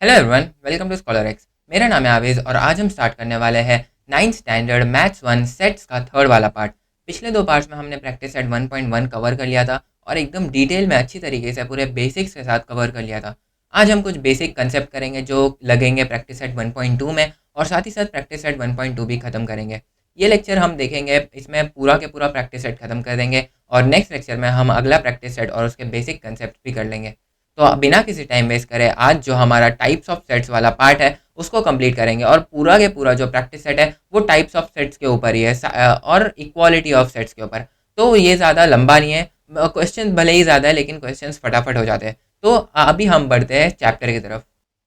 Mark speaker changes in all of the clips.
Speaker 1: Hello everyone, welcome to Scholar X. मेरा नाम है आवेज और आज हम स्टार्ट करने वाले हैं 9th स्टैंडर्ड मैथ्स 1 सेट्स का थर्ड वाला पार्ट। पिछले दो पार्ट्स में हमने प्रैक्टिस सेट 1.1 कवर कर लिया था और एकदम डिटेल में अच्छी तरीके से पूरे बेसिक्स के साथ कवर कर लिया था। आज हम कुछ बेसिक कंसेप्ट करेंगे जो लगेंगे प्रैक्टिस सेट 1.2 में, और साथ ही साथ प्रैक्टिस सेट 1.2 भी खत्म करेंगे। ये लेक्चर हम देखेंगे, इसमें पूरा के पूरा प्रैक्टिस सेट खत्म कर देंगे और नेक्स्ट लेक्चर में हम अगला प्रैक्टिस सेट और उसके बेसिक कंसेप्ट भी कर लेंगे। तो बिना किसी टाइम वेस्ट करे आज जो हमारा टाइप्स ऑफ सेट्स वाला पार्ट है उसको कंप्लीट करेंगे, और पूरा के पूरा जो प्रैक्टिस सेट है वो टाइप्स ऑफ सेट्स के ऊपर ही है और इक्वालिटी ऑफ सेट्स के ऊपर। तो ये ज़्यादा लंबा नहीं है, क्वेश्चन भले ही ज़्यादा है लेकिन क्वेश्चन फटाफट हो जाते हैं। तो अभी हम बढ़ते हैं चैप्टर की तरफ।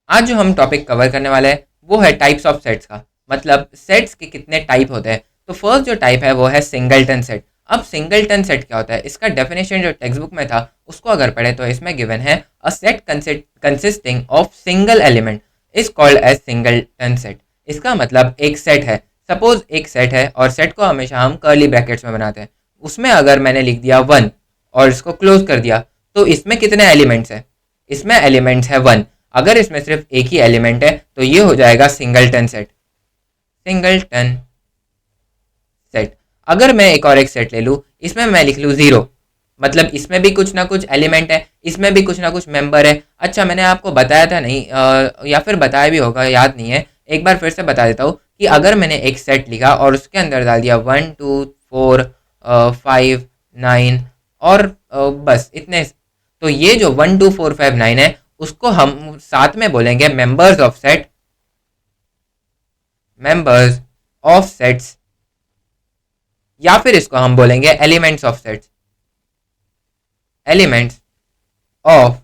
Speaker 1: आज जो हम टॉपिक कवर करने वाले हैं वो है टाइप्स ऑफ सेट्स का, मतलब सेट्स के कितने टाइप होते हैं। तो फर्स्ट जो टाइप है वो है सिंगलटन सेट। अब सिंगलटन सेट क्या होता है, इसका डेफिनेशन जो टेक्स्ट बुक में था उसको अगर पढ़े तो इसमें गिवन है a set consisting of single element is called as singleton set. इसका मतलब एक सेट है, सपोज एक सेट है और सेट को हमेशा हम कर्ली ब्रैकेट्स में बनाते हैं। उसमें अगर मैंने लिख दिया 1 और इसको क्लोज कर दिया तो इसमें कितने एलिमेंट्स हैं, इसमें एलिमेंट्स है 1। अगर इसमें सिर्फ एक ही एलिमेंट है तो ये हो जाएगा सिंगलटन सेट। Singleton set. अगर मैं एक और एक सेट ले लूँ, इसमें मैं लिख लूँ 0, मतलब इसमें भी कुछ ना कुछ एलिमेंट है, इसमें भी कुछ ना कुछ मेंबर है। अच्छा, मैंने आपको बताया था नहीं, या फिर बताया भी होगा, याद नहीं है, एक बार फिर से बता देता हूँ कि अगर मैंने एक सेट लिखा और उसके अंदर डाल दिया 1 2 4 5 9 और बस इतने, तो ये जो 1 2 4 5 9 है उसको हम साथ में बोलेंगे members of set, members of sets, या फिर इसको हम बोलेंगे elements of sets, elements of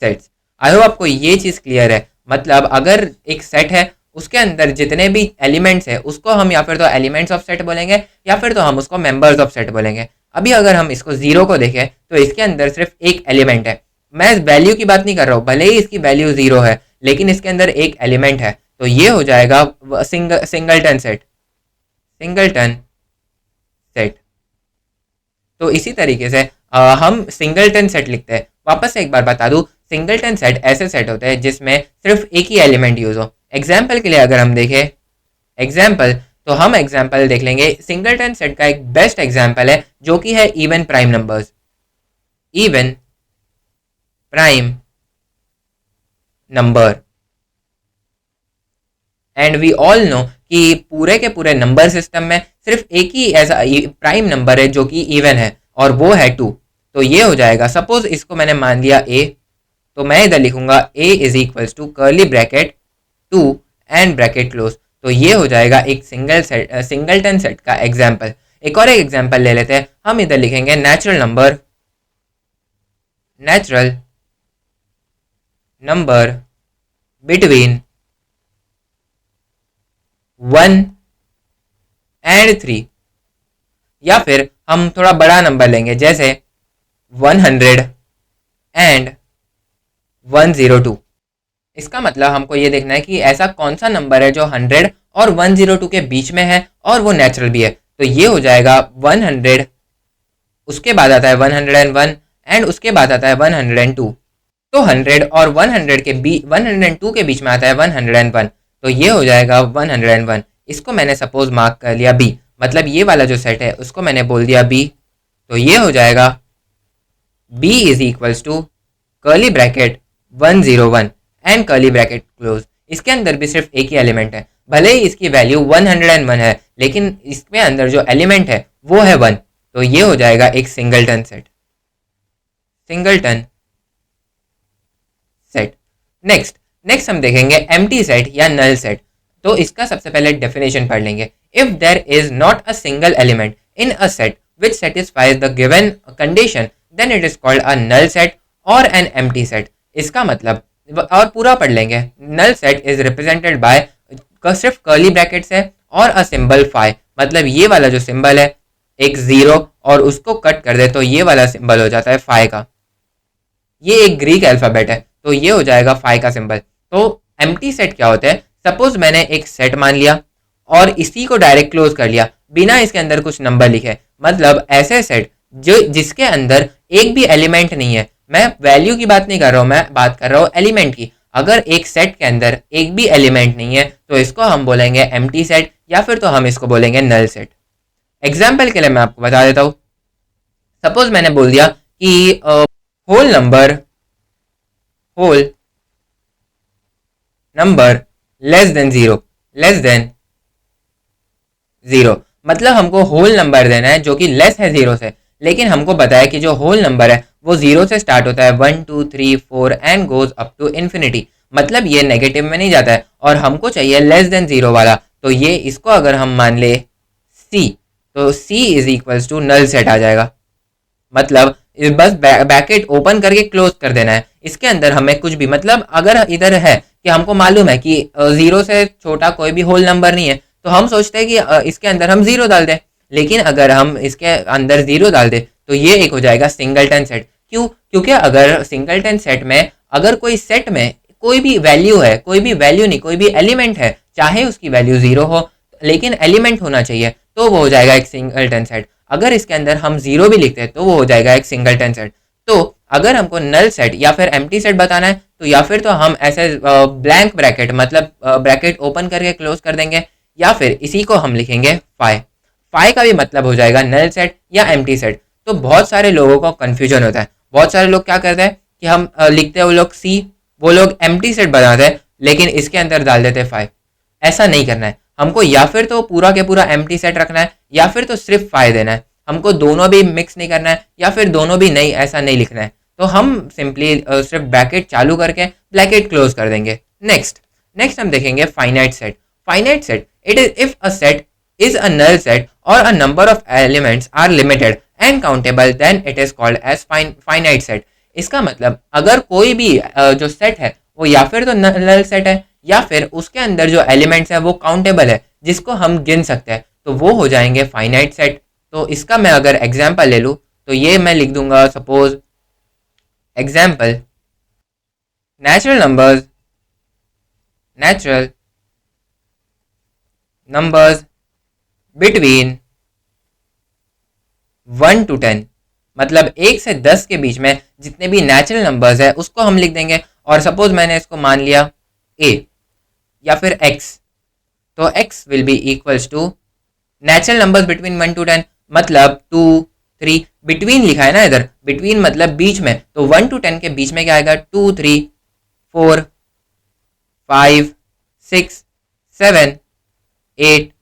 Speaker 1: sets. I hope आपको ये चीज़ क्लियर है। मतलब अगर एक सेट है उसके अंदर जितने भी एलिमेंट्स है उसको हम या फिर तो एलिमेंट्स ऑफ सेट बोलेंगे या फिर तो हम उसको मेंबर्स ऑफ सेट बोलेंगे। अभी अगर हम इसको 0 को देखें तो इसके अंदर सिर्फ एक एलिमेंट है। मैं वैल्यू की बात नहीं कर रहा हूँ, भले ही इसकी वैल्यू 0 है लेकिन इसके अंदर एक एलिमेंट है, तो ये हो जाएगा सिंगलटन सेट, सिंगलटन सेट। तो इसी तरीके से हम सिंगलटन सेट लिखते हैं। वापस से एक बार बता दूं, सिंगलटन सेट ऐसे सेट होते हैं जिसमें सिर्फ एक ही एलिमेंट यूज हो। एग्जाम्पल के लिए अगर हम देखें एग्जाम्पल, तो हम एग्जाम्पल देख लेंगे। सिंगलटन सेट का एक बेस्ट एग्जाम्पल है जो कि है even prime numbers, even prime number. And we all know कि पूरे के पूरे नंबर सिस्टम में सिर्फ एक ही ऐसा प्राइम नंबर है जो कि इवन है और वो है 2। तो ये हो जाएगा, सपोज इसको मैंने मान लिया a, तो मैं इधर लिखूंगा a is equals to curly bracket 2 and bracket close. तो ये हो जाएगा एक सिंगलटन सेट का एग्जाम्पल। एक और एक एग्जाम्पल ले लेते हैं। हम इधर लिखेंगे natural number, natural number between 1 and 3, या फिर हम थोड़ा बड़ा नंबर लेंगे जैसे 100 एंड 102। इसका मतलब हमको ये देखना है कि ऐसा कौन सा नंबर है जो 100 और 102 के बीच में है और वो नेचुरल भी है। तो ये हो जाएगा 100, उसके बाद आता है 101 एंड उसके बाद आता है 102। तो 100 और 102 के बीच में आता है 101, तो ये हो जाएगा 101। इसको मैंने सपोज मार्क कर लिया b, मतलब ये वाला जो सेट है उसको मैंने बोल दिया b। तो ये हो जाएगा b is equals to curly bracket 101 and curly bracket close. इसके अंदर भी सिर्फ एक ही एलिमेंट है, भले ही इसकी वैल्यू 101 है लेकिन इसके अंदर जो एलिमेंट है वो है 1। तो ये हो जाएगा एक singleton set, singleton set. Next हम देखेंगे एम्प्टी सेट या नल सेट। तो इसका सबसे पहले डेफिनेशन पढ़ लेंगे। If there is not a single element in a set which satisfies the given condition then it is called a null set or an empty set। इसका मतलब, और पूरा पढ़ लेंगे, null set is represented by सिर्फ curly brackets है और a symbol phi, मतलब ये वाला जो सिंबल है एक 0 और उसको कट कर दे तो ये वाला सिंबल हो जाता है फाई का। ये एक ग्रीक अल्फाबेट है तो ये हो जाएगा फाई का सिंबल। तो एम्प्टी सेट क्या होता है, सपोज मैंने एक सेट मान लिया और इसी को डायरेक्ट क्लोज कर लिया बिना इसके अंदर कुछ नंबर लिखे, मतलब ऐसे सेट जो जिसके अंदर एक भी एलिमेंट नहीं है। मैं वैल्यू की बात नहीं कर रहा हूँ, मैं बात कर रहा हूँ एलिमेंट की। अगर एक सेट के अंदर एक भी एलिमेंट नहीं है तो इसको हम बोलेंगे एम्प्टी सेट, या फिर तो हम इसको बोलेंगे नल सेट। एग्जाम्पल के लिए मैं आपको बता देता हूँ। सपोज मैंने बोल दिया कि whole number less than zero, मतलब हमको होल नंबर देना है जो कि लेस है जीरो से, लेकिन हमको पता है कि जो होल नंबर है वो जीरो से स्टार्ट होता है, 1 2 3 4 and goes up to infinity, मतलब ये नेगेटिव में नहीं जाता है, और हमको चाहिए लेस देन जीरो वाला। तो ये इसको अगर हम मान ले सी, तो C is equals to null set आ जाएगा। मतलब बस ब्रैकेट ओपन करके क्लोज कर देना है, इसके अंदर हमें कुछ भी, मतलब अगर इधर है कि हमको मालूम है कि जीरो से छोटा कोई भी होल नंबर नहीं है, तो हम सोचते हैं कि इसके अंदर हम जीरो डाल दें, लेकिन अगर हम इसके अंदर जीरो डाल दें तो ये एक हो जाएगा सिंगलटन सेट। क्यों? क्योंकि अगर सिंगलटन सेट में अगर कोई सेट में कोई भी वैल्यू है, कोई भी वैल्यू नहीं, कोई भी एलिमेंट है, चाहे उसकी वैल्यू जीरो हो लेकिन एलिमेंट होना चाहिए, तो वो हो जाएगा एक सिंगलटन सेट। अगर इसके अंदर हम जीरो भी लिखते हैं तो वो हो जाएगा एक सिंगलटन सेट। तो अगर हमको नल सेट या फिर एम्प्टी सेट बताना है तो या फिर तो हम ऐसे ब्लैंक ब्रैकेट, मतलब ब्रैकेट ओपन करके क्लोज कर देंगे, या फिर इसी को हम लिखेंगे फाई का भी मतलब हो जाएगा नल सेट या एम्प्टी सेट। तो बहुत सारे लोगों को कन्फ्यूजन होता है, बहुत सारे लोग क्या करते हैं कि हम लिखते हैं वो लोग सी, वो लोग एम्प्टी सेट बनाते हैं लेकिन इसके अंदर डाल देते हैं फाइव। ऐसा नहीं करना है, हमको या फिर तो पूरा के पूरा एम्प्टी सेट रखना है या फिर तो सिर्फ फाइव देना है, हमको दोनों भी मिक्स नहीं करना है या फिर दोनों भी नहीं, ऐसा नहीं लिखना है। तो हम सिंपली सिर्फ ब्रैकेट चालू करके ब्रैकेट क्लोज कर देंगे। नेक्स्ट हम देखेंगे finite set it is if a set is a null set or a number of elements are limited and countable then it is called as finite set। इसका मतलब अगर कोई भी जो सेट है वो या फिर तो नल सेट है या फिर उसके अंदर जो एलिमेंट्स है वो काउंटेबल है, जिसको हम गिन सकते हैं, तो वो हो जाएंगे फाइनाइट सेट। तो इसका मैं अगर एग्जांपल ले लूँ तो ये मैं लिख दूंगा, suppose example natural numbers between 1 to 10, मतलब 1 से 10 के बीच में जितने भी नेचुरल नंबर्स है उसको हम लिख देंगे। और सपोज मैंने इसको मान लिया a या फिर x, तो x will be equals to natural numbers between 1 to 10, मतलब 2 3, बिटवीन लिखा है ना इधर, बिटवीन मतलब बीच में, तो 1 to 10 के बीच में क्या आएगा, 2 3 4 5 6 7 8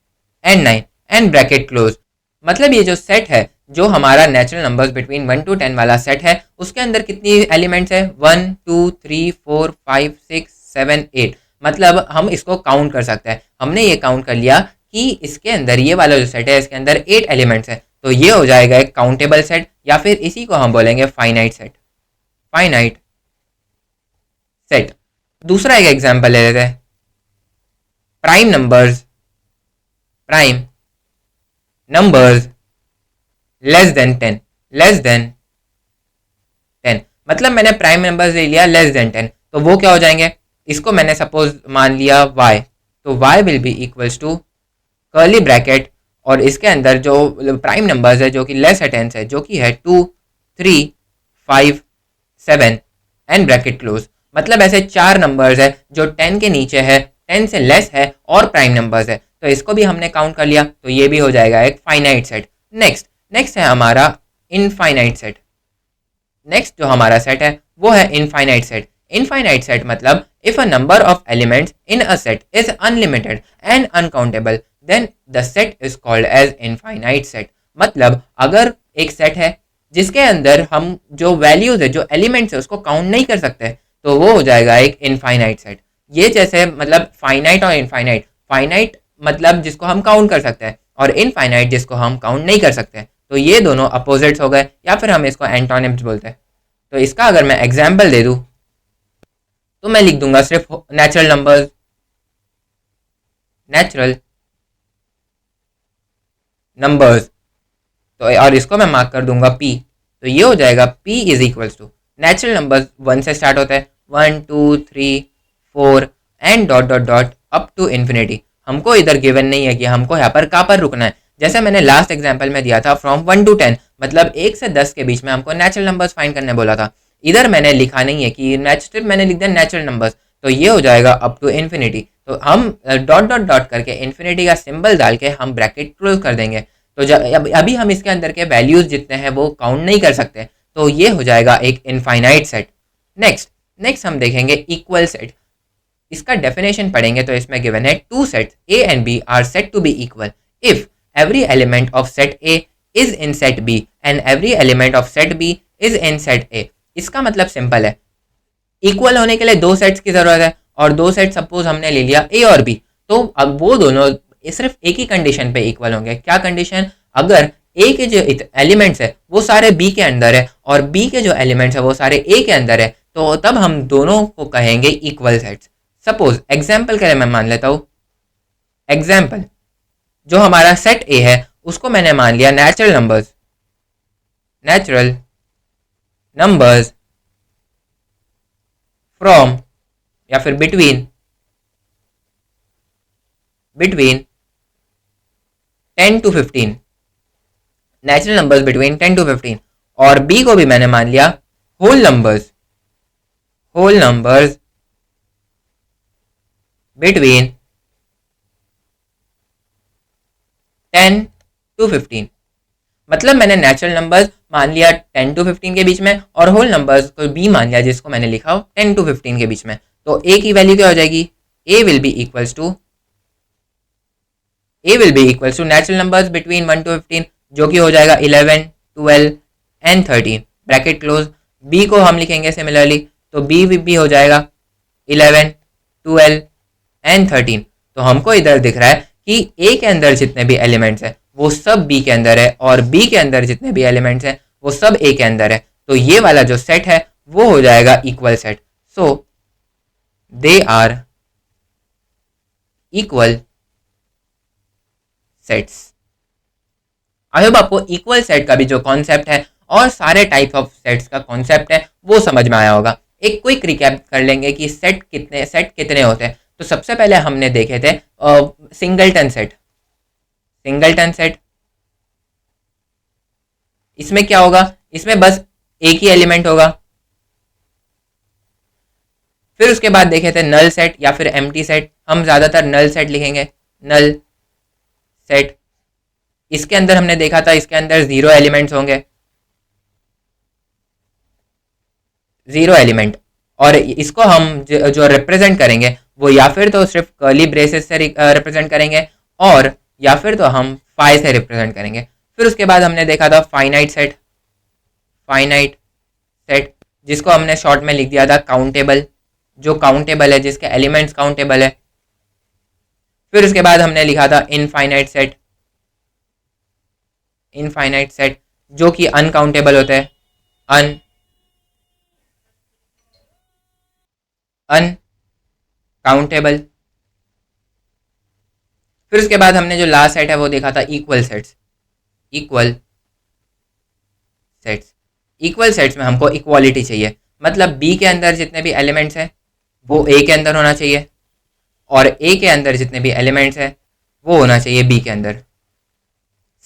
Speaker 1: एंड 9 एंड ब्रैकेट क्लोज। मतलब ये जो सेट है, जो हमारा नेचुरल नंबर्स बिटवीन 1 to 10 वाला सेट है, उसके अंदर कितनी एलिमेंट्स है, 1 2 3 4 5 6 7 8, मतलब हम इसको काउंट कर सकते हैं। हमने ये काउंट कर लिया कि इसके अंदर ये वाला जो सेट है इसके अंदर 8 एलिमेंट्स है, तो ये हो जाएगा एक काउंटेबल सेट, या फिर इसी को हम बोलेंगे फाइनाइट सेट। दूसरा एक एग्जाम्पल ले लेते हैं, प्राइम नंबर्स लेस देन 10, मतलब मैंने प्राइम नंबर्स ले लिया लेस देन 10, तो वो क्या हो जाएंगे, इसको मैंने सपोज मान लिया y, तो y will be equals to curly bracket, और इसके अंदर जो प्राइम नंबर्स है जो कि लेस है 10 है, जो कि है 2 3 5 7 एंड ब्रैकेट क्लोज। मतलब ऐसे 4 नंबर्स है जो 10 के नीचे है, 10 से लेस है और प्राइम नंबर्स है, तो इसको भी हमने काउंट कर लिया, तो ये भी हो जाएगा एक फाइनाइट सेट। नेक्स्ट है हमारा इनफाइनाइट सेट। नेक्स्ट जो हमारा सेट है वो है इनफाइनाइट सेट मतलब if a number of elements in a set is unlimited and uncountable then the set is called as infinite set. मतलब अगर एक सेट है जिसके अंदर हम जो वैल्यूज है, जो एलिमेंट्स है, उसको काउंट नहीं कर सकते, तो वो हो जाएगा एक इनफाइनाइट सेट। ये जैसे मतलब फाइनाइट और इनफाइनाइट, फाइनाइट मतलब जिसको हम काउंट कर सकते हैं और इनफाइनाइट जिसको हम काउंट नहीं कर सकते, तो ये दोनों अपोजिट्स हो गए, या फिर हम इसको एंटोनिम्स बोलते हैं। तो इसका अगर मैं एग्जाम्पल दे दूं तो मैं लिख दूंगा सिर्फ नेचुरल नंबर्स, तो और इसको मैं मार्क कर दूंगा p, तो ये हो जाएगा p is equals to natural numbers 1 से स्टार्ट होता है, 1 2 3 4 and dot dot dot up to infinity. हमको इधर गिवन नहीं है कि हमको यहाँ पर कहाँ पर रुकना है, जैसे मैंने लास्ट एग्जांपल में दिया था फ्रॉम 1 to 10, मतलब 1 से 10 के बीच में हमको नेचुरल नंबर्स फाइंड करने बोला था। इधर मैंने लिखा नहीं है कि सिर्फ मैंने लिख दिया नेचुरल नंबर्स, तो ये हो जाएगा अप टू इन्फिनिटी। तो हम डॉट डॉट डॉट करके इन्फिनिटी का सिंबल डाल के हम ब्रैकेट क्लोज कर देंगे। तो अभी हम इसके अंदर के वैल्यूज जितने हैं वो काउंट नहीं कर सकते, तो ये हो जाएगा एक इनफाइनाइट सेट। नेक्स्ट नेक्स्ट हम देखेंगे इक्वल सेट। इसका डेफिनेशन पढ़ेंगे तो इसमें गिवन है two sets A and B are set to be equal if every element of set A is in set B and every element of set B is in set A. इसका मतलब simple है, equal होने के लिए दो sets की जरूरत है और दो सेट सपोज हमने ले लिया ए और बी, तो अब वो दोनों सिर्फ एक ही कंडीशन पे इक्वल होंगे। क्या कंडीशन? अगर ए के जो एलिमेंट्स है वो सारे बी के अंदर है और बी के जो एलिमेंट्स है वो सारे ए के अंदर है, तो तब हम दोनों को कहेंगे इक्वल सेट्स। सपोज एग्जाम्पल के लिए मैं मान लेता हूँ, एग्जाम्पल जो हमारा सेट ए है उसको मैंने मान लिया नेचुरल नंबर्स फ्रॉम या फिर between 10 to 15, natural numbers between 10 to 15। और बी को भी मैंने मान लिया होल नंबर्स बिटवीन 10 to 15। मतलब मैंने नेचुरल नंबर्स मान लिया 10 to 15 के बीच में और होल नंबर्स को बी मान लिया जिसको मैंने लिखा हो 10 to 15 के बीच में। तो ए की वैल्यू क्या हो जाएगी? A will be equals to natural numbers between 1 to 15 जो कि हो जाएगा 11, 12 एंड 13 ब्रैकेट क्लोज। बी को हम लिखेंगे सिमिलरली, तो बी भी हो जाएगा 11, 12 एंड 13। तो हमको इधर दिख रहा है कि ए के अंदर जितने भी एलिमेंट्स हैं वो सब बी के अंदर है और बी के अंदर जितने भी एलिमेंट्स हैं वो सब ए के अंदर है। तो ये वाला जो सेट है वो हो जाएगा equal set. So they are equal sets. I hope आपको इक्वल सेट का भी जो कॉन्सेप्ट है और सारे टाइप ऑफ सेट्स का कॉन्सेप्ट है वो समझ में आया होगा। एक क्विक रिकैप कर लेंगे कि सेट कितने होते हैं। तो सबसे पहले हमने देखे थे सिंगलटन सेट। इसमें क्या होगा? इसमें बस एक ही एलिमेंट होगा। फिर उसके बाद देखे थे नल सेट या फिर एम्प्टी सेट। हम ज्यादातर नल सेट लिखेंगे, नल सेट। इसके अंदर हमने देखा था इसके अंदर 0 एलिमेंट्स होंगे, 0 एलिमेंट। और इसको हम जो रिप्रेजेंट करेंगे वो या फिर तो सिर्फ कर्ली ब्रेसेस से रिप्रेजेंट करेंगे और या फिर तो हम फाई से रिप्रेजेंट करेंगे। फिर उसके बाद हमने देखा था फाइनाइट सेट जिसको हमने शॉर्ट में लिख दिया था काउंटेबल, जो काउंटेबल है, जिसके एलिमेंट्स काउंटेबल है। फिर उसके बाद हमने लिखा था इनफाइनाइट सेट जो कि अनकाउंटेबल होते हैं, अनकाउंटेबल। फिर उसके बाद हमने जो लास्ट सेट है वो देखा था इक्वल सेट्स में हमको इक्वालिटी चाहिए। मतलब बी के अंदर जितने भी एलिमेंट्स हैं वो ए के अंदर होना चाहिए और ए के अंदर जितने भी एलिमेंट्स हैं वो होना चाहिए बी के अंदर।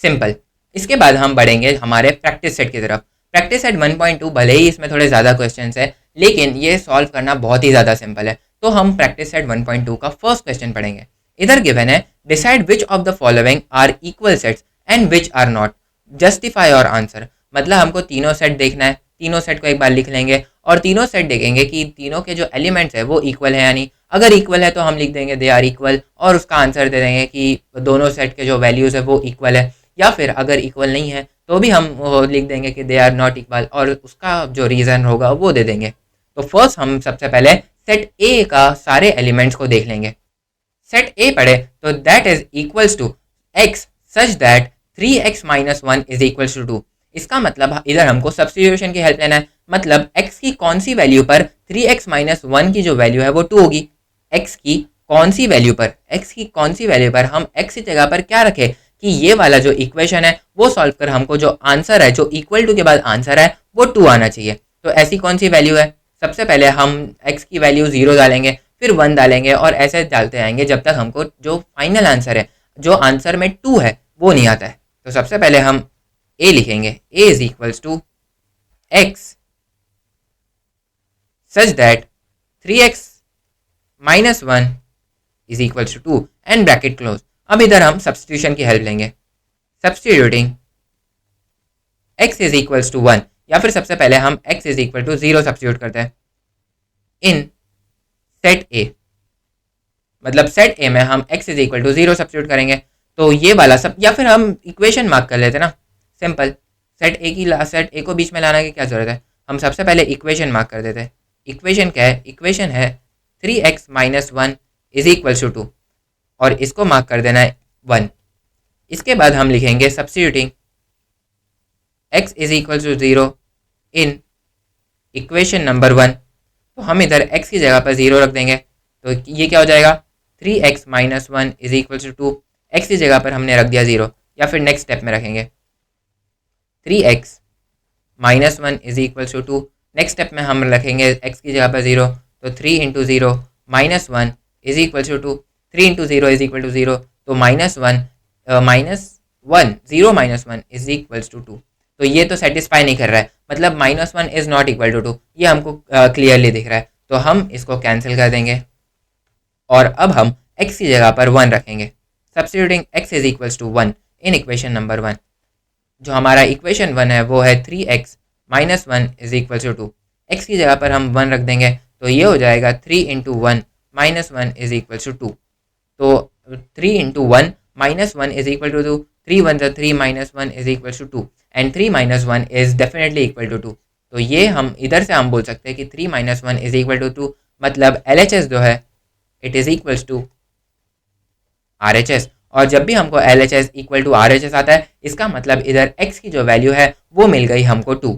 Speaker 1: सिंपल। इसके बाद हम बढ़ेंगे हमारे प्रैक्टिस सेट की तरफ। प्रैक्टिस सेट 1.2 भले ही इसमें थोड़े ज़्यादा क्वेश्चंस है लेकिन ये सॉल्व करना बहुत ही ज़्यादा सिंपल है। तो हम प्रैक्टिस सेट 1.2 का फर्स्ट क्वेश्चन पढ़ेंगे। इधर गिवन है decide which of the following are equal sets and which are not, justify और आंसर। मतलब हमको तीनों सेट देखना है, तीनों सेट को एक बार लिख लेंगे और तीनों सेट देखेंगे कि तीनों के जो एलिमेंट्स है वो इक्वल है या नहीं। अगर इक्वल है तो हम लिख देंगे दे आर इक्वल और उसका आंसर दे देंगे कि दोनों सेट के जो वैल्यूज़ है वो इक्वल है। या फिर अगर इक्वल नहीं है तो भी हम वो लिख देंगे कि दे आर नॉट इक्वल और उसका जो रीज़न होगा वो दे देंगे। तो फर्स्ट हम सबसे पहले सेट ए का सारे एलिमेंट्स को देख लेंगे। सेट ए पढ़े तो that is equals to x such that 3x - 1 is equals to 2। इसका मतलब इधर हमको सब्स्टिट्यूशन की हेल्प लेना है। मतलब x की कौन सी वैल्यू पर 3x - 1 की जो वैल्यू है वो 2 होगी। x की कौन सी वैल्यू पर हम x की जगह पर क्या रखें कि ये वाला जो इक्वेशन है वो सॉल्व कर हमको जो आंसर है, जो इक्वल टू के बाद आंसर है वो 2 आना चाहिए। तो ऐसी कौन सी वैल्यू है? सबसे पहले हम x की वैल्यू 0 डालेंगे, फिर 1 डालेंगे और ऐसे डालते आएंगे जब तक हमको जो फाइनल आंसर है, जो आंसर में 2 है वो नहीं आता है। तो सबसे पहले हम a लिखेंगे, a is equals to x such that 3x -1 is equal to 2 and bracket close. अब इधर हम सब्सटीट्यूशन की हेल्प लेंगे। Substituting x is equals to 1, या फिर सबसे पहले हम x is equal to 0 substitute करते हैं इन सेट ए। मतलब सेट ए में हम x is equal to 0 substitute करेंगे, तो ये वाला सब, या फिर हम इक्वेशन मार्क कर लेते ना, सिंपल। सेट ए को बीच में लाना की क्या जरूरत है, हम सबसे पहले इक्वेशन मार्क कर देते हैं। इक्वेशन क्या है, इक्वेशन है 3x minus 1 is equal to 2, और इसको मार्क कर देना है 1। इसके बाद हम लिखेंगे substituting x is equal to 0 in equation number 1, तो हम इधर x की जगह पर 0 रख देंगे, तो ये क्या हो जाएगा 3x minus 1 is equal to 2, x की जगह पर हमने रख दिया 0, या फिर नेक्स्ट स्टेप में रखेंगे 3x minus 1 is equal to 2, next step में हम रखेंगे x की जगह पर 0, तो 3 into 0 minus 1 is equal to 2, 3 into 0 is equal to 0, तो minus 1 0 minus 1 is equal to 2। तो ये तो सेटिस्फाई नहीं कर रहा है, मतलब -1 इज नॉट इक्वल टू 2, ये हमको क्लियरली दिख रहा है, तो हम इसको कैंसिल कर देंगे और अब हम x की जगह पर 1 रखेंगे। Substituting x is equals to 1 in equation number 1, जो हमारा इक्वेशन 1 है वो है 3x minus 1 is equal to 2, x की जगह पर हम 1 रख देंगे, तो ये हो जाएगा 3 into 1 minus 1 is equal to 2, तो 3 into 1 minus 1 is equal to 2, 3 1 ज़ा 3 minus 1 is equal to 2 and 3 minus 1 is definitely equal to 2। तो ये हम इधर से हम बोल सकते हैं कि 3 माइनस 1 इज इक्वल टू 2, मतलब LHS जो है it is equals to RHS। और जब भी हमको LHS इक्वल टू RHS आता है, इसका मतलब इधर x की जो वैल्यू है वो मिल गई हमको 2,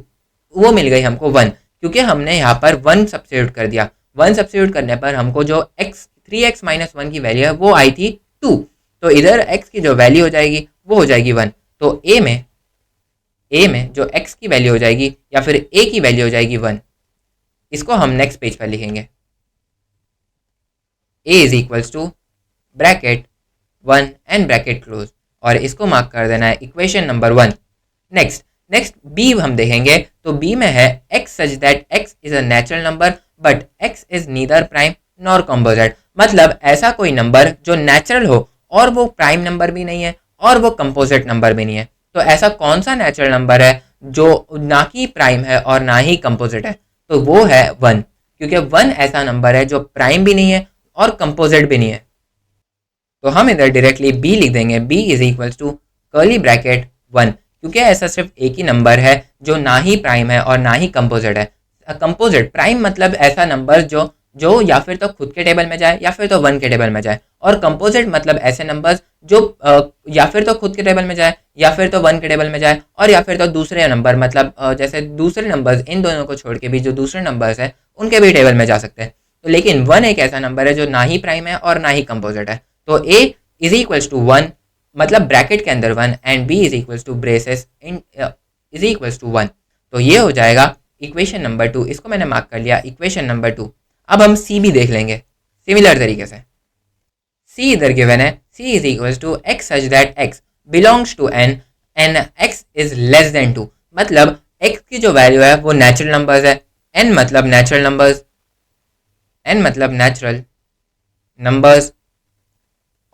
Speaker 1: वो मिल गई हमको 1, क्योंकि हमने यहाँ पर 1 सब्स्टिट्यूट कर दिया। 1 सब्स्टिट्यूट करने पर हमको जो 3x माइनस 1 की वैल्यू है वो आई थी 2, तो इधर x की जो वैल्यू हो जाएगी वो हो जाएगी 1। तो a में जो x की वैल्यू हो जाएगी या फिर a की वैल्यू हो जाएगी 1, इसको हम नेक्स्ट पेज पर लिखेंगे। a is equals to bracket 1 and bracket close, और इसको मार्क कर देना है इक्वेशन नंबर 1। नेक्स्ट b हम देखेंगे, तो b में है x such that x is a natural number but x is neither prime nor composite, मतलब ऐसा कोई नंबर जो नेचुरल हो और वो प्राइम नंबर भी नहीं है और वो कंपोजिट नंबर भी नहीं है। तो ऐसा कौन सा नेचुरल नंबर है जो ना ही प्राइम है और ना ही कंपोजिट है, तो वो है 1, क्योंकि 1 ऐसा नंबर है जो प्राइम भी नहीं है और कंपोजिट भी नहीं है। तो हम इधर डायरेक्टली b लिख देंगे, b is equals to curly bracket 1, क्योंकि ऐसा सिर्फ एक ही नंबर है जो ना ही प्राइम है और ना ही कंपोजिट है। कंपोजिट प्राइम मतलब ऐसा नंबर जो या फिर तो खुद के टेबल में जाए या फिर तो 1 के टेबल में जाए, और कंपोजिट मतलब ऐसे नंबर्स जो या फिर तो खुद के टेबल में जाए या फिर तो 1 के टेबल में जाए, और या फिर तो दूसरे नंबर, मतलब जैसे दूसरे नंबर्स, इन दोनों को छोड़ के भी जो दूसरे नंबर्स हैं उनके भी टेबल में जा सकते हैं। तो लेकिन 1 एक ऐसा नंबर है जो ना ही प्राइम है और ना ही कंपोजिट है। तो a इज इक्वल्स टू 1, मतलब ब्रैकेट के अंदर 1, and b is equals to braces in is equals to 1, तो ये हो जाएगा इक्वेशन नंबर 2। इसको मैंने मार्क कर लिया इक्वेशन नंबर 2। अब हम c भी देख लेंगे सिमिलर तरीके से। c इधर गिवन है, c is equals to x such that x belongs to n and x is less than 2, मतलब x की जो वैल्यू है वो नेचुरल नंबर्स है, n मतलब नेचुरल नंबर्स, n मतलब नेचुरल नंबर्स,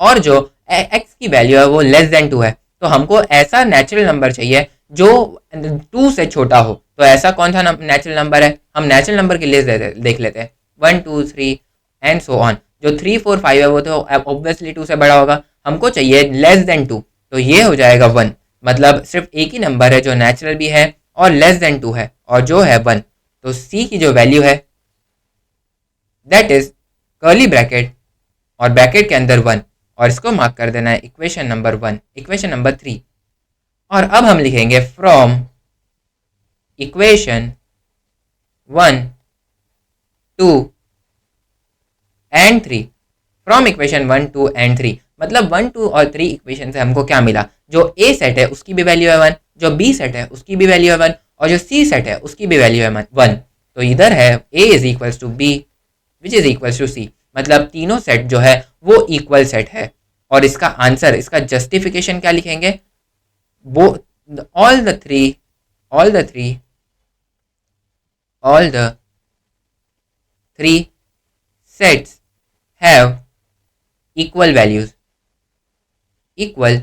Speaker 1: और जो x की वैल्यू है वो लेस देन 2 है। तो हमको ऐसा नेचुरल नंबर चाहिए जो 2 से छोटा हो। तो ऐसा कौन सा नेचुरल नंबर है, हम नेचुरल नंबर की लिस्ट देख लेते हैं, 1 2 3 एंड सो ऑन। जो 3 4 5 है वो तो ऑब्वियसली 2 से बड़ा होगा, हमको चाहिए लेस देन 2, तो ये हो जाएगा 1, मतलब सिर्फ एक ही नंबर है जो नेचुरल भी है और लेस देन 2 है, और जो है 1। तो c की जो वैल्यू है दैट इज कर्ली ब्रैकेट और ब्रैकेट के अंदर 1, और इसको मार्क कर देना है इक्वेशन नंबर 1, इक्वेशन नंबर 3। और अब हम लिखेंगे from equation 1 2 and 3, from equation 1 2 and 3, मतलब 1 2 और 3 इक्वेशन से हमको क्या मिला, जो a सेट है उसकी भी वैल्यू है 1, जो b सेट है उसकी भी वैल्यू है 1, और जो c सेट है उसकी भी वैल्यू है 1। तो इधर है a is equals to b which is equals to c, मतलब तीनों सेट जो है वो इक्वल सेट है। और इसका आंसर, इसका जस्टिफिकेशन क्या लिखेंगे, वो all the three sets have equal values, equal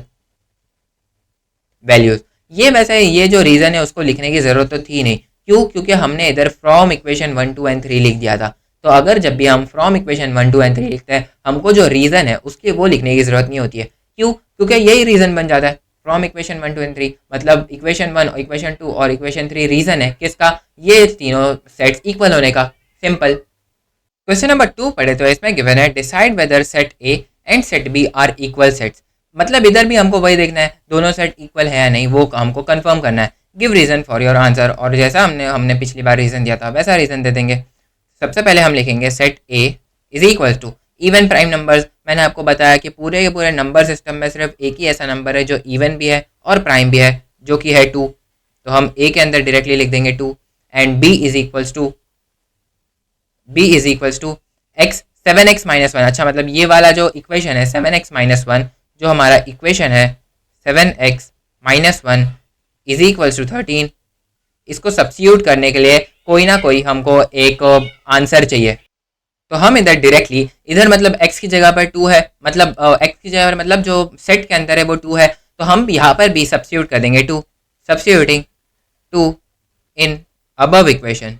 Speaker 1: values. ये वैसे ये जो रीज़न है उसको लिखने की ज़रूरत तो थी नहीं, क्यों? क्योंकि हमने इधर फ्रॉम इक्वेशन 1 2 एंड 3 लिख दिया था। तो अगर जब भी हम फ्रॉम इक्वेशन 1 2 एंड 3 लिखते हैं, हमको जो रीज़न है उसकी वो लिखने की ज़रूरत नहीं होती है। क्यों? क्योंकि यही रीज़न बन जाता है फ्रॉम इक्वेशन 1 2 एंड 3, मतलब इक्वेशन 1 इक्वेशन 2 और इक्वेशन 3 रीज़न है किसका? ये तीनों सेट्स इक्वल होने का। सिंपल। क्वेश्चन नंबर 2 पढ़े तो इसमें गिवन है decide whether set A and set B are equal sets. मतलब इधर भी हमको वही देखना है, दोनों सेट इक्वल है या नहीं, वो हमको कंफर्म करना है। Give reason for your answer, और जैसा हमने पिछली बार रीजन दिया था वैसा रीजन दे देंगे। सबसे पहले हम लिखेंगे set A is equal to even prime numbers. मैंने आपको बताया कि पूरे के पूरे नंबर सिस्टम में सिर्फ एक ही ऐसा नंबर है जो इवन भी है और प्राइम भी है, जो कि है 2। तो हम ए के अंदर डायरेक्टली लिख देंगे 2। And B is equals to x 7x minus 1। अच्छा, मतलब ये वाला जो इक्वेशन है 7x माइनस 1, जो हमारा इक्वेशन है 7x minus 1 is equals to 13। इसको सब्स्टिट्यूट करने के लिए कोई ना कोई हमको एक आंसर चाहिए। तो हम इधर डायरेक्टली इधर मतलब x की जगह पर 2 है, मतलब x की जगह पर मतलब जो सेट के अंदर है वो 2 है, तो हम यहाँ पर भी सब्स्टिट्यूट कर देंगे 2। सब्स्टिट्यूटिंग 2 इन अबव इक्वेशन,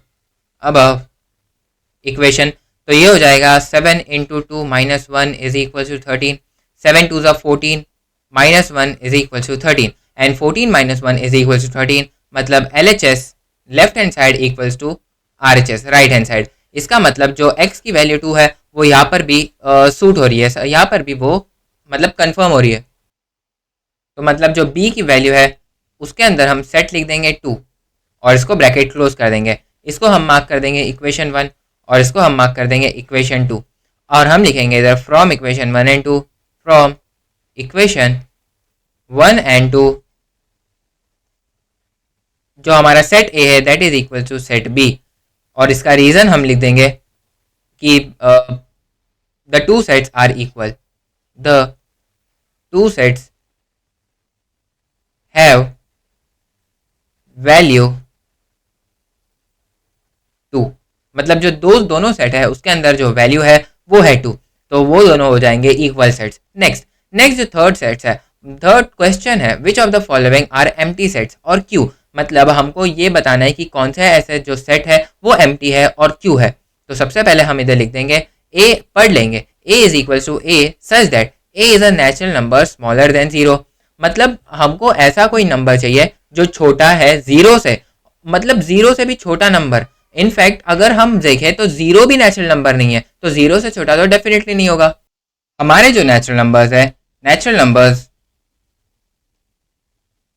Speaker 1: तो ये हो जाएगा 7 into 2 minus 1 is equal to 13। 7 2 ज़ा 14 minus 1 is equal to 13 and 14 minus 1 is equal to 13, मतलब LHS left hand side equals to RHS right hand side. इसका मतलब जो x की वैल्यू 2 है वो यहाँ पर भी सूट हो रही है, यहाँ पर भी वो मतलब कंफर्म हो रही है। तो मतलब जो b की वैल्यू है उसके अंदर हम सेट लिख देंगे 2 और इसको ब्रैकेट क्लोज कर देंगे। इसको हम मार्क कर देंगे इक्वेशन 1 और इसको हम मार्क कर देंगे इक्वेशन 2, और हम लिखेंगे इधर from equation 1 and 2, from equation 1 and 2 जो हमारा सेट ए है that is equal to set B. और इसका रीजन हम लिख देंगे कि the two sets are equal, the two sets have value 2। मतलब जो दोनों सेट है उसके अंदर जो वैल्यू है वो है 2, तो वो दोनों हो जाएंगे इक्वल सेट्स। नेक्स्ट जो थर्ड सेट्स है, थर्ड क्वेश्चन है which of the following are empty sets और क्यों। मतलब हमको ये बताना है कि कौन सा ऐसे जो सेट है वो एम्प्टी है और क्यों है। तो सबसे पहले हम इधर लिख देंगे ए, पढ़ लेंगे A is equal to A such that A is a natural number smaller than 0। मतलब हमको ऐसा कोई नंबर चाहिए जो छोटा है 0 से, मतलब 0 से भी छोटा नंबर। इनफैक्ट अगर हम देखें तो 0 भी नेचुरल नंबर नहीं है, तो 0 से छोटा तो डेफिनेटली नहीं होगा। हमारे जो नेचुरल नंबर्स है, नेचुरल नंबर्स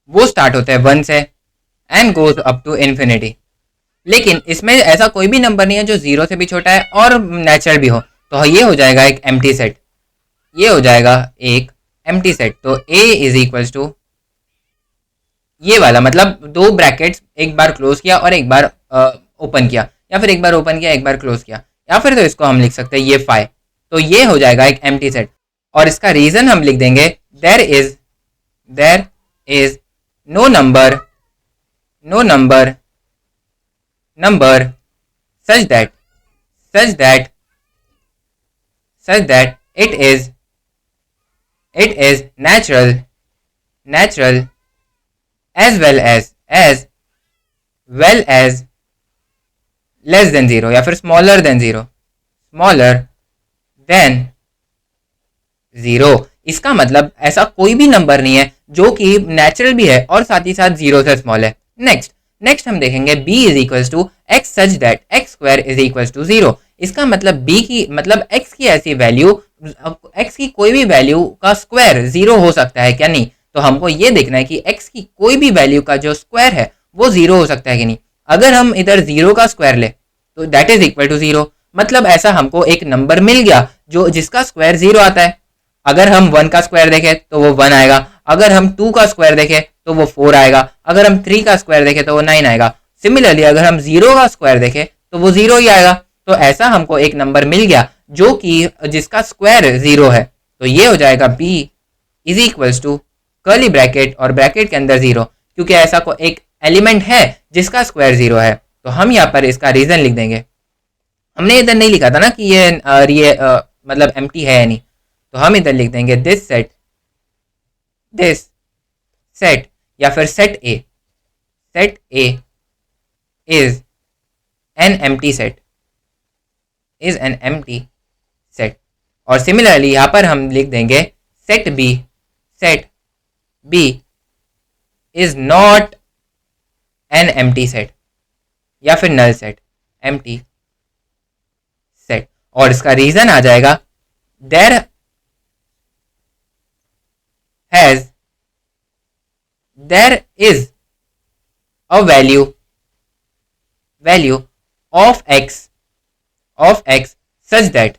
Speaker 1: वो स्टार्ट होते हैं 1 से and goes up to infinity. लेकिन इसमें ऐसा कोई भी नंबर नहीं है जो 0 से भी छोटा है और नेचुरल भी हो, तो ये हो जाएगा एक एम्प्टी सेट, ये हो जाएगा एक एम्प्टी सेट। तो ए इज इक्वल्स टू ये वाला, मतलब दो ब्रैकेट्स एक बार क्लोज किया और एक बार ओपन किया, या फिर एक बार ओपन किया एक बार क्लोज किया, या फिर तो इसको हम लिख सकते हैं ये 5। तो ये हो जाएगा एक एम्प्टी सेट। और इसका रीजन हम लिख देंगे there is no number such that it is natural as well as less than 0 या फिर smaller than 0। इसका मतलब ऐसा कोई भी नंबर नहीं है जो कि नेचुरल भी है और साथ ही साथ 0 से स्मॉल है। नेक्स्ट हम देखेंगे b is equals to x such that x square is equals to 0। इसका मतलब b की मतलब x की ऐसी वैल्यू, x की कोई भी वैल्यू का स्क्वायर 0 हो सकता है क्या नहीं। तो हमको ये देखना है कि x की कोई भी वैल्यू का जो स्क्वायर है वो 0 हो सकता है कि नहीं। अगर हम इधर 0 का स्क्वायर ले तो दैट इज इक्वल टू 0, मतलब ऐसा हमको एक नंबर मिल गया जो जिसका स्क्वायर 0 आता है। अगर हम 1 का स्क्वायर देखें तो वो 1 आएगा, अगर हम 2 का स्क्वायर देखें तो वो 4 आएगा, अगर हम 3 का स्क्वायर देखें तो वो 9 आएगा। सिमिलरली अगर हम 0 का स्क्वायर देखें तो वो 0 ही आएगा। तो ऐसा हमको एक नंबर मिल गया जो कि जिसका स्क्वायर 0 है। तो ये हो जाएगा b is equals to curly bracket और ब्रैकेट के अंदर 0, क्योंकि ऐसा को एक एलिमेंट है जिसका स्क्वायर 0 है। तो हम यहाँ पर इसका रीजन लिख देंगे। हमने इधर नहीं लिखा था ना कि ये मतलब एम्प्टी है या नहीं। तो हम इधर लिख देंगे दिस सेट या फिर set A is an empty set. और सिमिलरली यहाँ पर हम लिख देंगे set B is not an empty set या फिर नल सेट, एम्प्टी सेट। और इसका रीजन आ जाएगा there is a value of x such that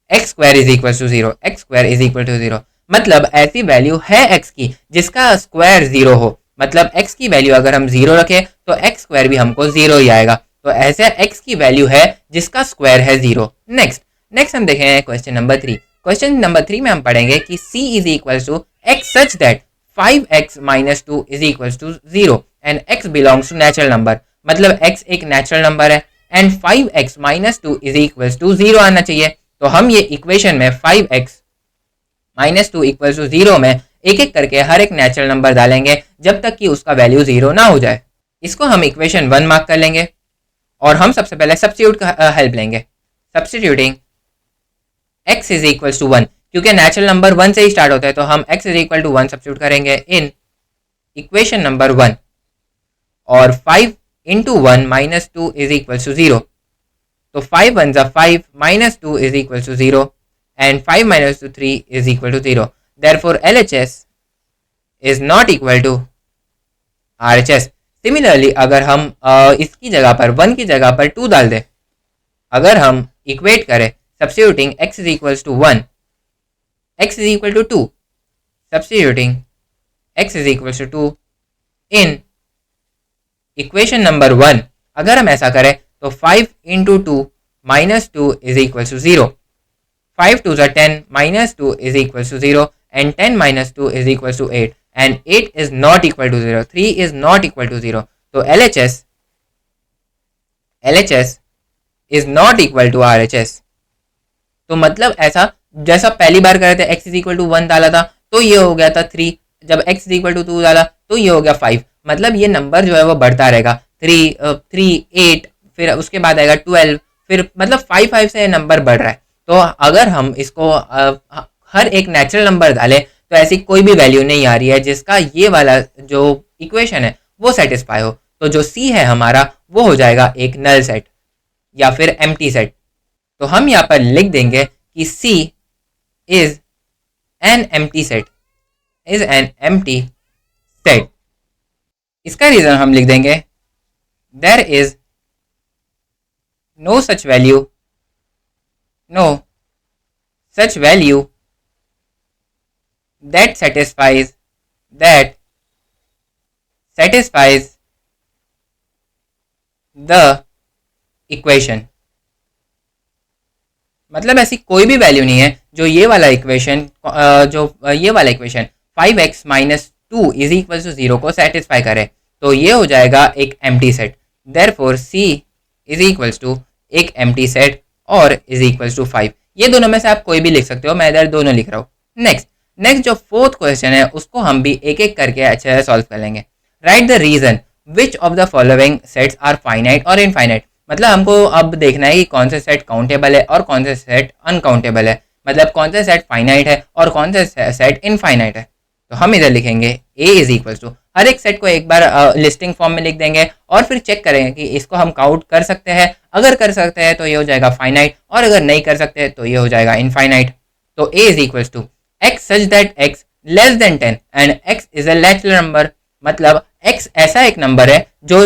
Speaker 1: x square is equal to 0। मतलब ऐसी वैल्यू है x की जिसका स्क्वायर 0 हो। मतलब x की वैल्यू अगर हम 0 रखें तो x स्क्वायर भी हमको 0 ही आएगा। तो ऐसे x की वैल्यू है जिसका स्क्वायर है 0। नेक्स्ट हम देखेंगे क्वेश्चन नंबर 3। क्वेश्चन नंबर 3 में हम पढ़ेंगे कि c is equal to x such that 5x - 2 is equal to 0 and x belongs to natural number. मतलब x एक नेचुरल नंबर है and 5x - 2 is equal to 0 आना चाहिए। तो हम ये इक्वेशन में 5x - 2 इक्वल टू 0 में एक एक करके हर एक नेचुरल नंबर डालेंगे जब तक कि उसका वैल्यू 0 ना हो जाए। इसको हम इक्वेशन 1 मार्क कर लेंगे और हम सबसे पहले सब्स्टिट्यूट का हेल्प लेंगे। Substituting x is equal to 1, क्योंकि नेचुरल नंबर 1 से ही स्टार्ट होता है, तो हम x is equal to 1 substitute करेंगे इन इक्वेशन नंबर 1। और 5 इंटू 1 - 2 इज इक्वल टू 0। तो 5 1 ज़ा 5 - 2 is equal to 0 and 5 - 2 3 is equal to 0। Therefore LHS is not equal to RHS। Similarly अगर हम इसकी जगह पर 1 की जगह पर 2 डाल दें, अगर हम इक्वेट करें substituting x is equal to 1, x is equal to 2, substituting x is equal to 2 in equation number 1। अगर हम ऐसा करें तो 5 इंटू 2 - 2 इज इक्वल टू 0। 5 2 ज़ा 10 - 2 is equal to 0 and 10 - 2 is equal to 8 and 8 is not equal to 0, 3 is not equal to 0। तो LHS is not equal to RHS। तो मतलब ऐसा जैसा पहली बार कर रहे थे x इज इक्वल टू 1 डाला था तो ये हो गया था 3, जब x इज इक्वल टू 2 डाला तो ये हो गया 5। मतलब ये नंबर जो है वो बढ़ता रहेगा, 3 8, फिर उसके बाद आएगा 12, फिर मतलब 5 से ये नंबर बढ़ रहा है। तो अगर हम इसको हर एक नेचुरल नंबर डालें तो ऐसी कोई भी वैल्यू नहीं आ रही है जिसका ये वाला जो इक्वेशन है वो सेटिस्फाई हो। तो जो C है हमारा वो हो जाएगा एक नल सेट या फिर एम्प्टी सेट। तो हम यहाँ पर लिख देंगे कि C is an empty set. इसका रीजन हम लिख देंगे there is no such value that satisfies the equation. मतलब ऐसी कोई भी वैल्यू नहीं है जो ये वाला equation 5x - 2 is equal to 0 को सेटिस्फाई करे। तो ये हो जाएगा एक empty set. Therefore C is equal to एक एम्प्टी सेट और इज इक्वल टू 5। ये दोनों में से आप कोई भी लिख सकते हो, मैं इधर दोनों लिख रहा हूँ। नेक्स्ट जो फोर्थ क्वेश्चन है उसको हम भी एक एक करके अच्छे से सॉल्व कर लेंगे। Write the reason which of the following sets are finite और इनफाइनाइट। मतलब हमको अब देखना है कि कौन से सेट काउंटेबल है और कौन से सेट अनकाउंटेबल है। मतलब कौन से सेट फाइनाइट है और कौन से सेट इनफाइनाइट है। तो हम इधर लिखेंगे A इज इक्वल टू, हर एक सेट को एक बार लिस्टिंग फॉर्म में लिख देंगे और फिर चेक करेंगे कि इसको हम काउंट कर सकते हैं। अगर कर सकते हैं तो ये हो जाएगा फाइनाइट और अगर नहीं कर सकते तो ये हो जाएगा इनफाइनाइट। तो A is equal to x such that x less than 10 and x is a natural number. मतलब x ऐसा एक नंबर है जो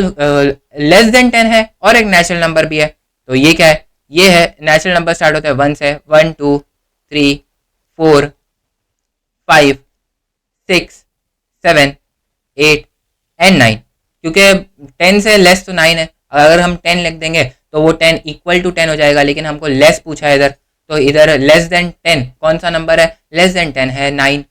Speaker 1: लेस देन 10 है और एक नेचुरल नंबर भी है। तो ये क्या है, ये है नेचुरल नंबर स्टार्ट होता है 1 से, 1 2 3 4 5 6 7 8 एंड 9। क्योंकि 10 से लेस तो 9 है, अगर हम 10 लिख देंगे तो वो 10 इक्वल टू 10 हो जाएगा, लेकिन हमको लेस पूछा है इधर। तो इधर लेस देन 10 कौन सा नंबर है, लेस देन 10 है 9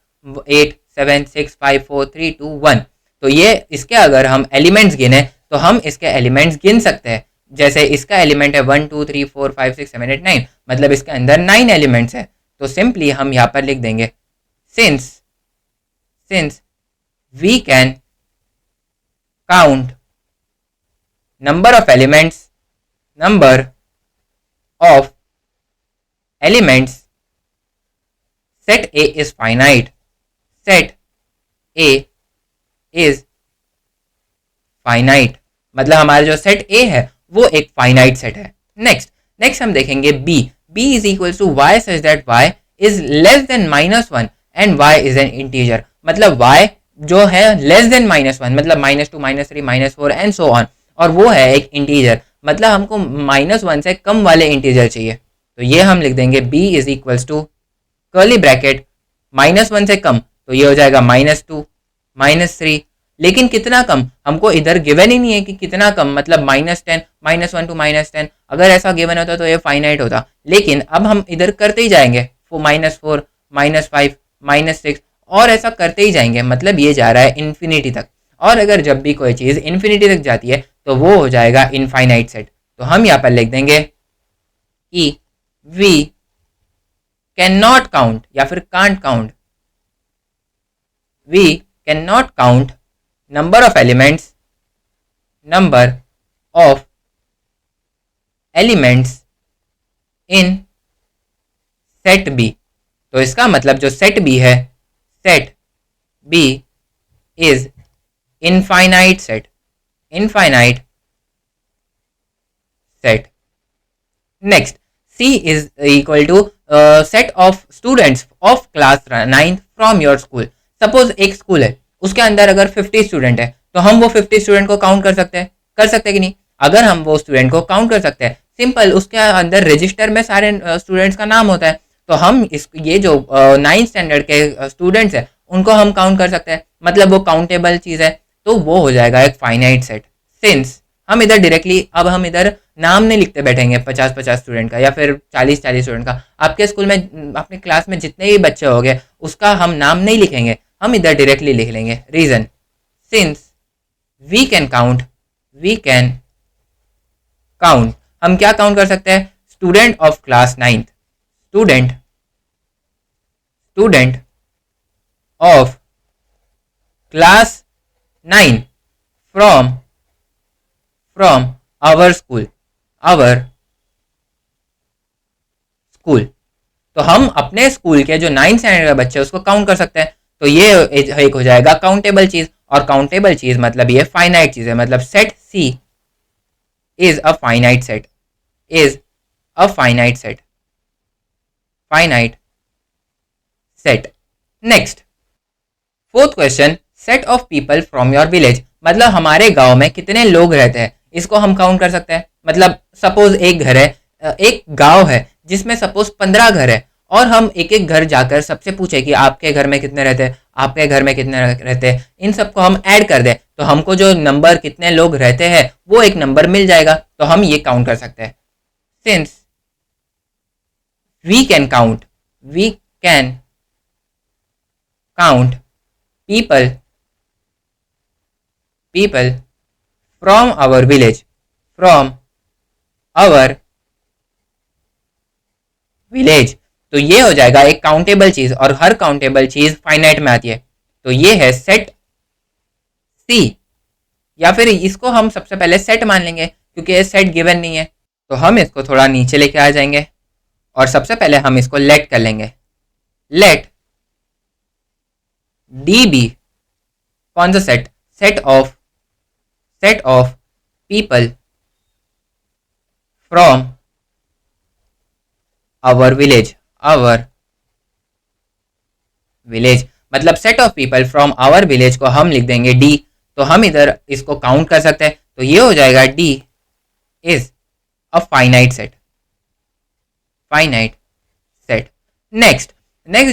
Speaker 1: 8 7 6 5 4 3 2 1। तो ये इसके अगर हम एलिमेंट्स गिने तो हम इसके एलिमेंट्स गिन सकते हैं। जैसे इसका एलिमेंट है 1 2 3 4 5 6 7 8 9, मतलब इसके अंदर 9 एलिमेंट्स है। तो सिंपली हम यहाँ पर लिख देंगे since since we can count number of elements number of elements set A is finite, set A is finite, मतलब हमारा जो सेट A है वो एक फाइनाइट सेट है। नेक्स्ट हम देखेंगे B is equal to y such that y is less than -1 and y is an integer, मतलब y जो है लेस देन -1 मतलब -2 -3 -4 एंड सो ऑन, और वो है एक इंटीजर, मतलब हमको -1 से कम वाले इंटीजर चाहिए। तो ये हम लिख देंगे b is equals to curly bracket -1 से कम, तो ये हो जाएगा -2 -3, लेकिन कितना कम हमको इधर गिवन ही नहीं है कि कितना कम, मतलब -10 -1 टू -10, अगर ऐसा गिवन होता तो ये फाइनाइट होता, लेकिन अब हम इधर करते ही जाएंगे -4 -5 -6 और ऐसा करते ही जाएंगे, मतलब ये जा रहा है इन्फिनिटी तक, और अगर जब भी कोई चीज़ इन्फिनिटी तक जाती है तो वो हो जाएगा इनफाइनाइट सेट। तो हम यहाँ पर लिख देंगे कि वी कैन नॉट काउंट या फिर can't count, we can not count number of elements in set B। तो इसका मतलब जो सेट B है, set B is infinite set, infinite set। next C is equal to set of students of class 9th from your school। Suppose एक school है, उसके अंदर अगर 50 स्टूडेंट है तो हम वो 50 स्टूडेंट को काउंट कर सकते हैं कि नहीं? अगर हम वो स्टूडेंट को काउंट कर सकते हैं, सिंपल उसके अंदर रजिस्टर में सारे स्टूडेंट्स का नाम होता है, तो हम ये जो 9th स्टैंडर्ड के स्टूडेंट्स हैं उनको हम काउंट कर सकते हैं, मतलब वो काउंटेबल चीज़ है, तो वो हो जाएगा एक फाइनाइट सेट। सिंस हम इधर डायरेक्टली अब हम इधर नाम नहीं लिखते बैठेंगे 50 स्टूडेंट का या फिर 40 स्टूडेंट का, आपके स्कूल में अपने क्लास में जितने भी बच्चे हो गए उसका हम नाम नहीं लिखेंगे, हम इधर डायरेक्टली लिख लेंगे। Reason, since we can count, हम क्या काउंट कर सकते हैं? Student of class 9th, student of class 9 from our school, तो हम अपने स्कूल के जो 9th स्टैंडर्ड के बच्चे उसको काउंट कर सकते हैं, तो ये एक हो जाएगा काउंटेबल चीज, और काउंटेबल चीज मतलब ये फाइनाइट चीज है, मतलब set C is a finite set, finite set. Next fourth question, set of people from your village, मतलब हमारे गांव में कितने लोग रहते हैं इसको हम काउंट कर सकते हैं। मतलब सपोज एक घर है, एक गांव है जिसमें सपोज 15 घर है, और हम एक एक घर जाकर सबसे पूछे कि आपके घर में कितने रहते हैं, आपके घर में कितने रहते हैं, इन सबको हम ऐड कर दें तो हमको जो नंबर कितने लोग रहते हैं वो एक नंबर मिल जाएगा, तो हम ये काउंट कर सकते हैं। Since we can count people from our village, तो ये हो जाएगा एक काउंटेबल चीज, और हर काउंटेबल चीज फाइनाइट में आती है, तो ये है सेट सी, या फिर इसको हम सबसे पहले सेट मान लेंगे क्योंकि ये सेट गिवन नहीं है, तो हम इसको थोड़ा नीचे लेके आ जाएंगे और सबसे पहले हम इसको लेट कर लेंगे। लेट डी बी कौन सा set? Set of people from our village, मतलब set of people from our village को हम लिख देंगे डी, तो हम इधर इसको काउंट कर सकते हैं, तो ये हो जाएगा D is a finite set. Next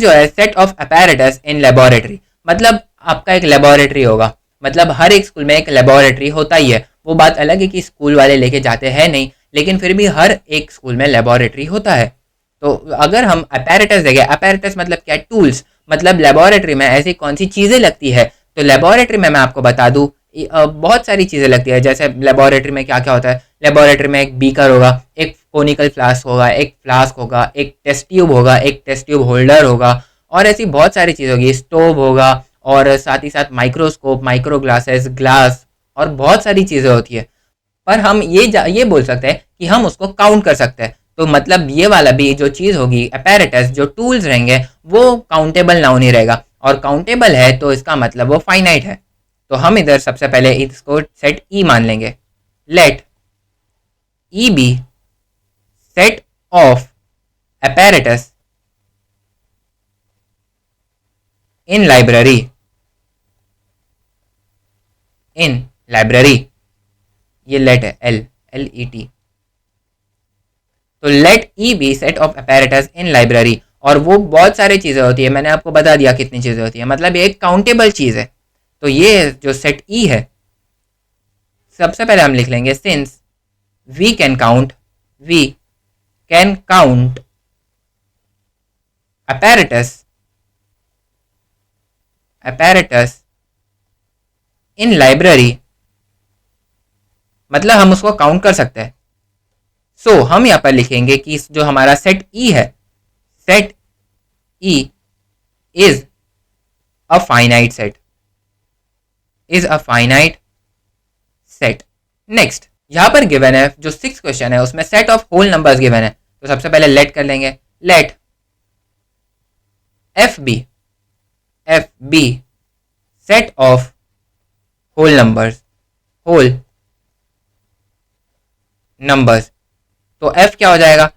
Speaker 1: जो है set of apparatus in laboratory, मतलब आपका एक लेबोरेटरी होगा, मतलब हर एक स्कूल में एक लेबोरेटरी होता ही है, वो बात अलग है कि स्कूल वाले लेके जाते हैं नहीं, लेकिन फिर भी हर एक स्कूल में लेबोरेटरी होता है। तो अगर हम अपैरेटस देखें, अपैरेटस मतलब क्या? टूल्स, मतलब लेबोरेटरी में ऐसी कौन सी चीज़ें लगती है, तो लेबोरेटरी में मैं आपको बता दूं बहुत सारी चीज़ें लगती है। जैसे लेबोरेटरी में क्या क्या होता है? लेबोरेटरी में एक बीकर होगा, एक कोनिकल फ्लास्क होगा, एक फ्लास्क होगा, एक टेस्ट ट्यूब होगा, एक टेस्ट ट्यूब होल्डर होगा, और ऐसी बहुत सारी चीज़ होगी, स्टोव होगा, और साथ ही साथ माइक्रोस्कोप, माइक्रो ग्लासेस, ग्लास, और बहुत सारी चीज़ें होती है। पर हम ये बोल सकते हैं कि हम उसको काउंट कर सकते हैं। तो मतलब ये वाला भी जो चीज़ होगी, अपैरेटस, जो टूल्स रहेंगे, वो काउंटेबल नाउन ही रहेगा, और काउंटेबल है तो इसका मतलब वो फाइनाइट है। तो हम इधर सबसे पहले इसको सेट ई मान लेंगे। Let E be set of apparatus in library, in library, ये लेट है, LET। तो let E be set of apparatus in library, और वो बहुत सारी चीज़ें होती है, मैंने आपको बता दिया कितनी चीज़ें होती है, मतलब ये एक काउंटेबल चीज़ है। तो ये जो सेट ई है, सबसे पहले हम लिख लेंगे since we can count apparatus in library, मतलब हम उसको काउंट कर सकते हैं। सो हम यहाँ पर लिखेंगे कि जो हमारा सेट ई है, set E is a finite set, set. Next, यहां पर गिवन है जो 6 क्वेश्चन है उसमें set of whole numbers given है। तो सबसे पहले लेट कर लेंगे। Let F be set of whole numbers. तो एफ क्या हो जाएगा?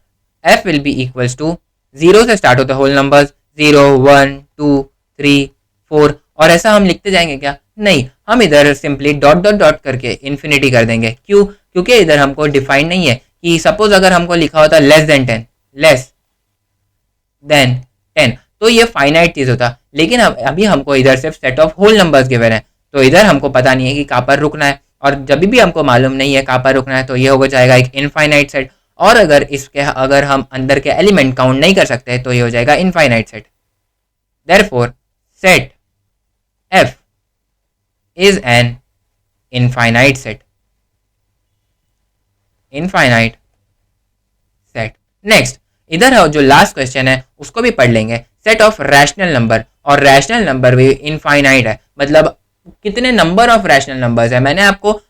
Speaker 1: F will be equals to, 0 से स्टार्ट होते होल नंबर्स, 0 1 2 3 4, और ऐसा हम लिखते जाएंगे क्या? नहीं, हम इधर सिंपली डॉट डॉट डॉट करके इन्फिनिटी कर देंगे। क्यों? क्योंकि इधर हमको डिफाइन नहीं है कि सपोज अगर हमको लिखा होता लेस देन 10 तो ये फाइनाइट चीज होता, लेकिन अभी हमको इधर सिर्फ set of whole numbers given है, तो इधर हमको पता नहीं है कि कहाँ पर रुकना है, और जब भी हमको मालूम नहीं है कहाँ पर रुकना है तो ये हो जाएगा एक इनफाइनाइट सेट। और अगर हम अंदर के एलिमेंट काउंट नहीं कर सकते तो ये हो जाएगा infinite set. Therefore set F is an infinite set, next, इधर जो लास्ट क्वेश्चन है उसको भी पढ़ लेंगे। सेट ऑफ रैशनल नंबर, और रैशनल नंबर भी इनफाइनाइट है, मतलब कितने नंबर ऑफ रैशनल नंबर्स है। मैंने आपको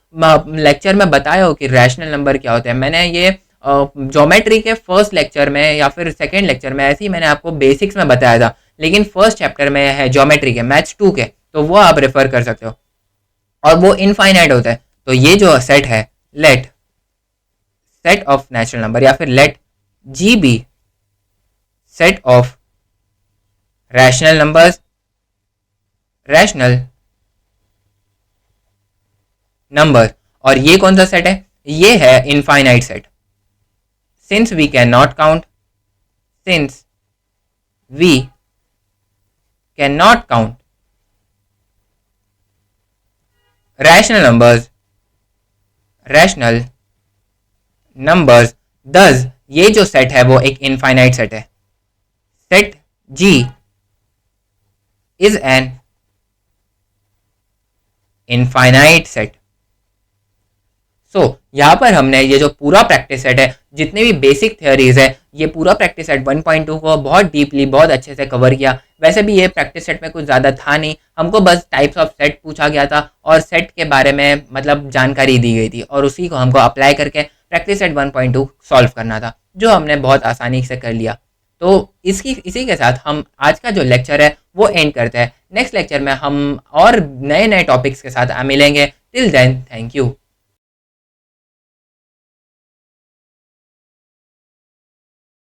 Speaker 1: लेक्चर में बताया हो कि रैशनल नंबर क्या होते हैं। मैंने ये ज्योमेट्री के फर्स्ट लेक्चर में या फिर सेकेंड लेक्चर में ऐसे ही मैंने आपको बेसिक्स में बताया था, लेकिन फर्स्ट चैप्टर में है ज्योमेट्री के, मैथ्स 2 के, तो वो आप रेफर कर सकते हो, और वो इनफाइनाइट होता है। तो ये जो सेट है, let set of natural number, या फिर let G be set of rational number, और ये कौन सा सेट है? ये है infinite set. Since we can not count rational numbers, thus ये जो सेट है वो एक इनफाइनाइट सेट है। Set G is an infinite set. So यहाँ पर हमने ये जो पूरा प्रैक्टिस सेट है, जितने भी बेसिक थ्योरीज है, ये पूरा प्रैक्टिस सेट 1.2 को बहुत डीपली, बहुत अच्छे से कवर किया। वैसे भी ये प्रैक्टिस सेट में कुछ ज़्यादा था नहीं, हमको बस टाइप्स ऑफ सेट पूछा गया था और सेट के बारे में मतलब जानकारी दी गई थी, और उसी को हमको अप्लाई करके प्रैक्टिस सेट 1.2 सॉल्व करना था, जो हमने बहुत आसानी से कर लिया। तो इसी के साथ हम आज का जो लेक्चर है वो एंड करते हैं। नेक्स्ट लेक्चर में हम और नए टॉपिक्स के साथ मिलेंगे। Till then, thank you.